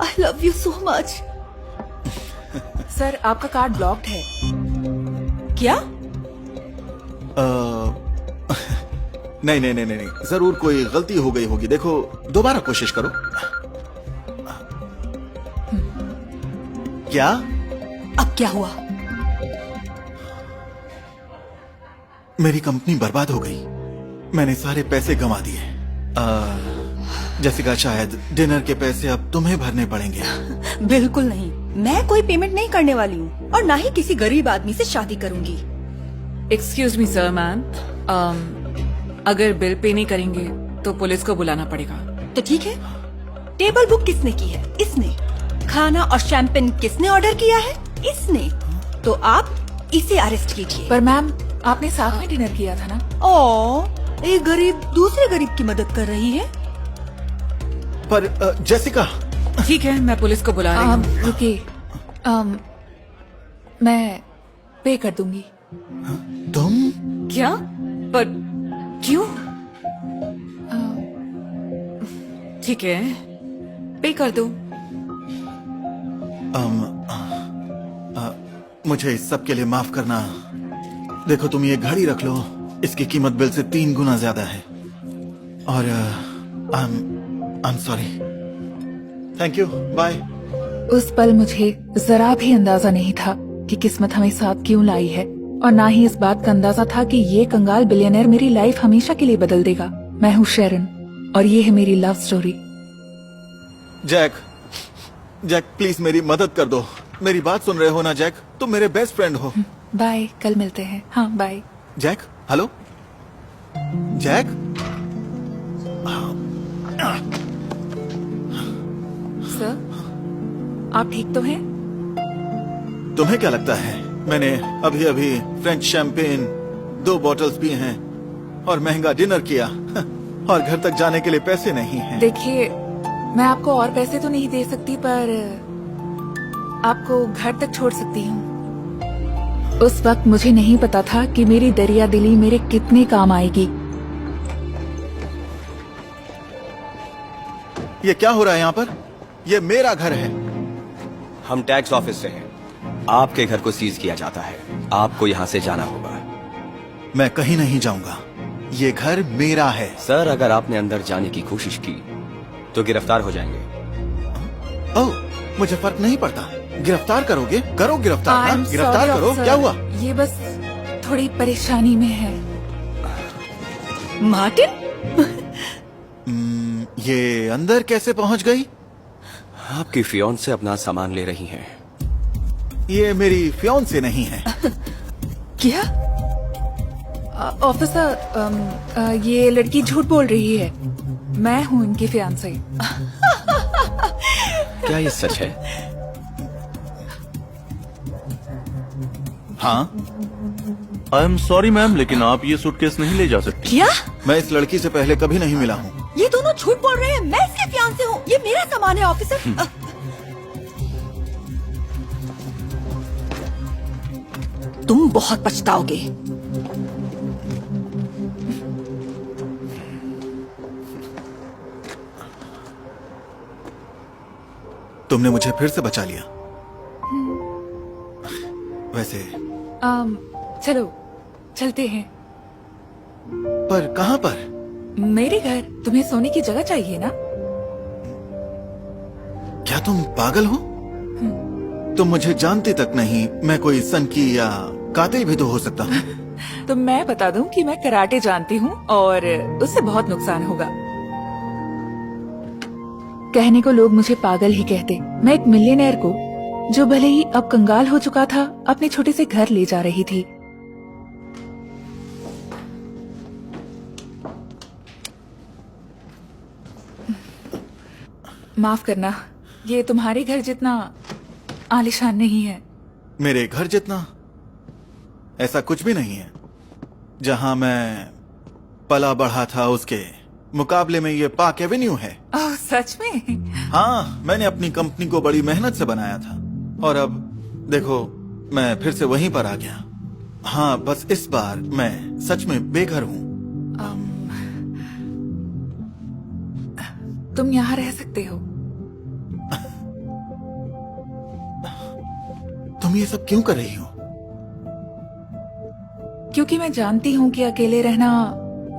I love you so much. Sir आपका card blocked है। क्या? नहीं नहीं नहीं नहीं, जरूर कोई गलती हो गई होगी। देखो दोबारा कोशिश करो। क्या? अब क्या हुआ? मेरी कंपनी बर्बाद हो गई। मैंने सारे पैसे गंवा दिए। जेसिका, शायद डिनर के पैसे अब तुम्हें भरने पड़ेंगे। बिल्कुल नहीं, मैं कोई पेमेंट नहीं करने वाली हूँ और ना ही किसी गरीब आदमी से शादी करूंगी। एक्सक्यूज मी सर, मैम, अगर बिल पे नहीं करेंगे तो पुलिस को बुलाना पड़ेगा। तो ठीक है, टेबल बुक किसने की है? इसने। खाना और शैंपेन किसने ऑर्डर किया है? इसने। तो आप इसे अरेस्ट कीजिए। पर मैम आपने साथ में डिनर किया था ना। ओ, एक गरीब दूसरे गरीब की मदद कर रही है। पर जेसिका। ठीक है, मैं पुलिस को बुला रही हूँ। रुकिए, मैं पे कर दूंगी। तुम? क्या? पर क्यों? ठीक है, पे कर दो। मुझे इस सब के लिए माफ करना। देखो तुम ये घड़ी रख लो, इसकी कीमत बिल से 3 गुना ज्यादा है। और I am sorry. Thank you, bye. उस पल मुझे जरा भी अंदाजा नहीं था कि किस्मत हमें साथ क्यों लाई है, और ना ही इस बात का अंदाजा था कि ये कंगाल बिलियनर मेरी लाइफ हमेशा के लिए बदल देगा। मैं हूँ शेरन और ये है मेरी love story. Jack, Jack please मेरी मदद कर दो। मेरी बात सुन रहे हो ना जैक? तुम मेरे बेस्ट फ्रेंड हो। बाय, कल मिलते हैं। हाँ bye. Jack, hello Jack. Sir आप ठीक तो हैं? तुम्हें क्या लगता है मैंने अभी अभी फ्रेंच शैंपेन 2 बॉटल्स पी हैं और महंगा डिनर किया और घर तक जाने के लिए पैसे नहीं हैं। देखिए, मैं आपको और पैसे तो नहीं दे सकती, पर आपको घर तक छोड़ सकती हूँ। उस वक्त मुझे नहीं पता था कि मेरी दरिया दिली मेरे कितने काम आएगी। ये क्या हो रहा है यहाँ पर? ये मेरा घर है। हम टैक्स ऑफिस से हैं। आपके घर को सीज किया जाता है। आपको यहाँ से जाना होगा। मैं कहीं नहीं जाऊंगा, ये घर मेरा है। सर, अगर आपने अंदर जाने की कोशिश की तो गिरफ्तार हो जाएंगे। ओह, मुझे फर्क नहीं पड़ता। गिरफ्तार करोगे? करो गिरफ्तार। I'm गिरफ्तार sorry, करो। officer. क्या हुआ? ये बस थोड़ी परेशानी में है। मार्टिन, ये अंदर कैसे पहुंच गई? आपकी फियांसे अपना सामान ले रही हैं। ये मेरी फियांसे नहीं है। क्या? ऑफिसर, ये लड़की झूठ बोल रही है। मैं हूँ इनकी फियांसे। क्या ये सच है? हाँ, आई एम सॉरी मैम, लेकिन आप ये सूटकेस नहीं ले जा सकती। क्या? मैं इस लड़की से पहले कभी नहीं मिला हूँ। ये दोनों झूठ बोल रहे हैं। मैं इसके फियांसे हूँ। ये मेरा सामान है ऑफिसर। तुम बहुत पछताओगे। तुमने मुझे फिर से बचा लिया। वैसे चलो चलते हैं। पर कहाँ पर? मेरे घर। तुम्हें सोने की जगह चाहिए ना? क्या तुम पागल हो? तुम मुझे जानती तक नहीं। मैं कोई सनकी या कातिल भी तो हो सकता हूँ। तो मैं बता दूं कि मैं कराटे जानती हूँ और उससे बहुत नुकसान होगा। कहने को लोग मुझे पागल ही कहते। मैं एक मिलियनेयर को, जो भले ही अब कंगाल हो चुका था, अपने छोटे से घर ले जा रही थी। माफ करना, ये तुम्हारे घर जितना आलीशान नहीं है। मेरे घर जितना? ऐसा कुछ भी नहीं है। जहां मैं पला बढ़ा था उसके मुकाबले में ये पार्क एवेन्यू है। ओह, सच में? हाँ, मैंने अपनी कंपनी को बड़ी मेहनत से बनाया था और अब देखो मैं फिर से वहीं पर आ गया। हाँ, बस इस बार मैं सच में बेघर हूँ। तुम यहाँ रह सकते हो। तुम ये सब क्यों कर रही हो? क्योंकि मैं जानती हूँ कि अकेले रहना,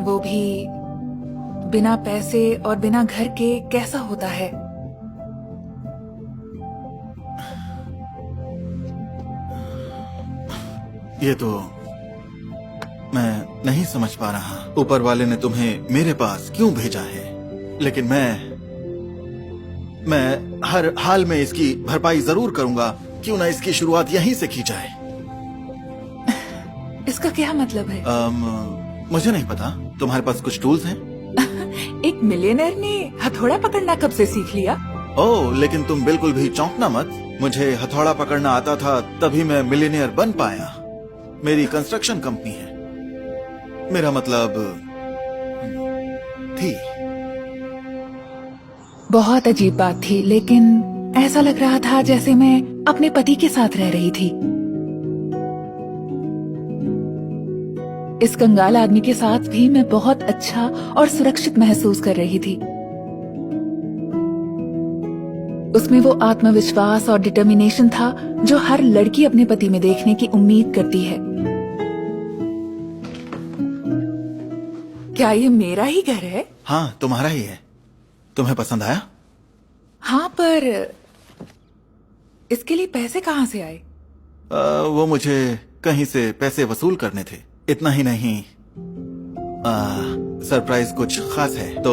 वो भी बिना पैसे और बिना घर के, कैसा होता है। ये तो मैं नहीं समझ पा रहा। ऊपर वाले ने तुम्हें मेरे पास क्यों भेजा है? लेकिन मैं हर हाल में इसकी भरपाई जरूर करूंगा। क्यों ना इसकी शुरुआत यहीं से की जाए। इसका क्या मतलब है? मुझे नहीं पता। तुम्हारे पास कुछ टूल्स हैं? एक मिलियनेयर ने हथौड़ा पकड़ना कब से सीख लिया? ओह, लेकिन तुम बिल्कुल भी चौंकना मत। मुझे हथौड़ा पकड़ना आता था, तभी मैं मिलियनेयर बन पाया। मेरी कंस्ट्रक्शन कंपनी है। मेरा मतलब थी। बहुत अजीब बात थी, लेकिन ऐसा लग रहा था जैसे मैं अपने पति के साथ रह रही थी। इस कंगाल आदमी के साथ भी मैं बहुत अच्छा और सुरक्षित महसूस कर रही थी। उसमें वो आत्मविश्वास और डिटर्मिनेशन था जो हर लड़की अपने पति में देखने की उम्मीद करती है। क्या ये मेरा ही घर है? हाँ, तुम्हारा ही है। तुम्हें पसंद आया? हाँ, पर इसके लिए पैसे कहाँ से आए? वो मुझे कहीं से पैसे वसूल करने थे। इतना ही नहीं, सरप्राइज कुछ खास है, तो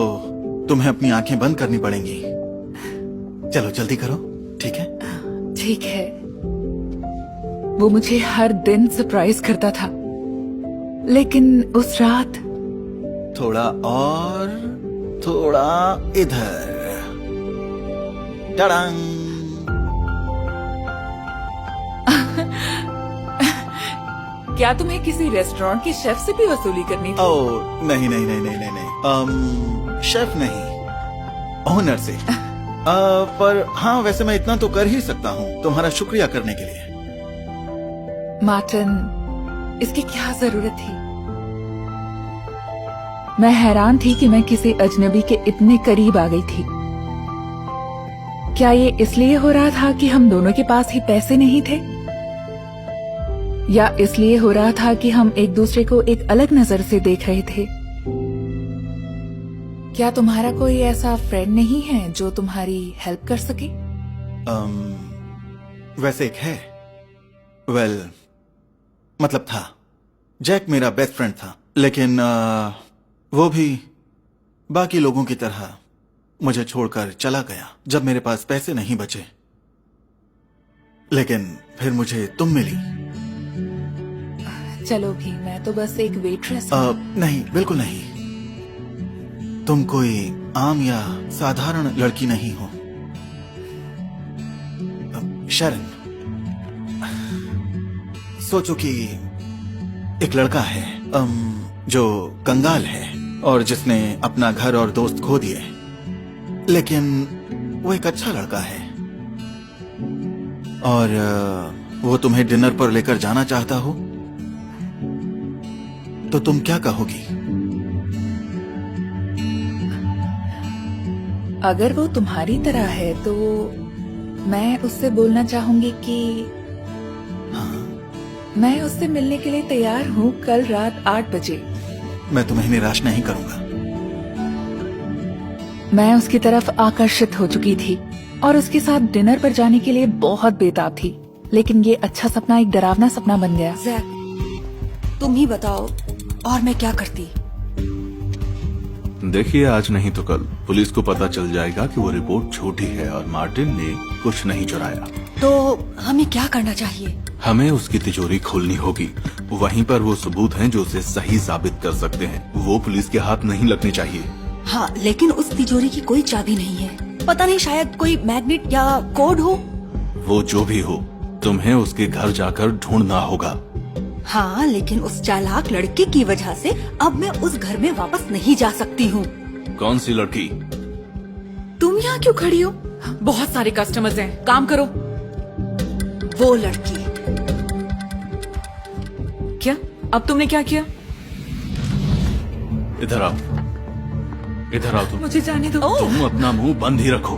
तुम्हें अपनी आंखें बंद करनी पड़ेंगी। चलो जल्दी करो, ठीक है? ठीक है। वो मुझे हर दिन सरप्राइज करता था, लेकिन उस रात थोड़ा और, थोड़ा इधर। टड़ंग। क्या तुम्हें किसी रेस्टोरेंट के शेफ से भी वसूली करनी थी? ओह नहीं नहीं नहीं नहीं नहीं नहीं, शेफ नहीं, ओनर से। पर हाँ, वैसे मैं इतना तो कर ही सकता हूँ तुम्हारा शुक्रिया करने के लिए। मार्टिन, इसकी क्या जरूरत थी? मैं हैरान थी कि मैं किसी अजनबी के इतने करीब आ गई थी। क्या ये इसलिए हो रहा था कि हम दोनों के पास ही पैसे नहीं थे, या इसलिए हो रहा था कि हम एक दूसरे को एक अलग नजर से देख रहे थे? क्या तुम्हारा कोई ऐसा फ्रेंड नहीं है जो तुम्हारी हेल्प कर सके? वैसे एक है। मतलब था। जैक मेरा बेस्ट फ्रेंड था, लेकिन वो भी बाकी लोगों की तरह मुझे छोड़कर चला गया जब मेरे पास पैसे नहीं बचे। लेकिन फिर मुझे तुम मिली। चलो भी, मैं तो बस एक वेट्रेस हूँ। नहीं, बिल्कुल नहीं। तुम कोई आम या साधारण लड़की नहीं हो। शरण, सोचो कि एक लड़का है जो कंगाल है और जिसने अपना घर और दोस्त खो दिए, लेकिन वो एक अच्छा लड़का है और वो तुम्हें डिनर पर लेकर जाना चाहता हो, तो तुम क्या कहोगी? अगर वो तुम्हारी तरह है तो मैं उससे बोलना चाहूंगी कि हाँ, मैं उससे मिलने के लिए तैयार हूँ कल रात 8 बजे। मैं तुम्हें निराश नहीं करूंगा। मैं उसकी तरफ आकर्षित हो चुकी थी और उसके साथ डिनर पर जाने के लिए बहुत बेताब थी, लेकिन ये अच्छा सपना एक डरावना सपना बन गया। जैक, तुम ही बताओ और मैं क्या करती? देखिए, आज नहीं तो कल पुलिस को पता चल जाएगा कि वो रिपोर्ट झूठी है और मार्टिन ने कुछ नहीं चुराया। तो हमें क्या करना चाहिए? हमें उसकी तिजोरी खोलनी होगी। वहीं पर वो सबूत हैं जो उसे सही साबित कर सकते हैं। वो पुलिस के हाथ नहीं लगने चाहिए। हाँ, लेकिन उस तिजोरी की कोई चाबी नहीं है। पता नहीं, शायद कोई मैग्नेट या कोड हो। वो जो भी हो, तुम्हें उसके घर जाकर ढूंढना होगा। हाँ, लेकिन उस चालाक लड़के की वजह से अब मैं उस घर में वापस नहीं जा सकती हूँ। कौन सी लड़की? तुम यहाँ क्यों खड़ी हो? बहुत सारे कस्टमर्स हैं, काम करो। वो लड़की। क्या? अब तुमने क्या किया? इधर आओ, इधर आओ तुम। मुझे जाने दो। तुम अपना मुंह बंद ही रखो।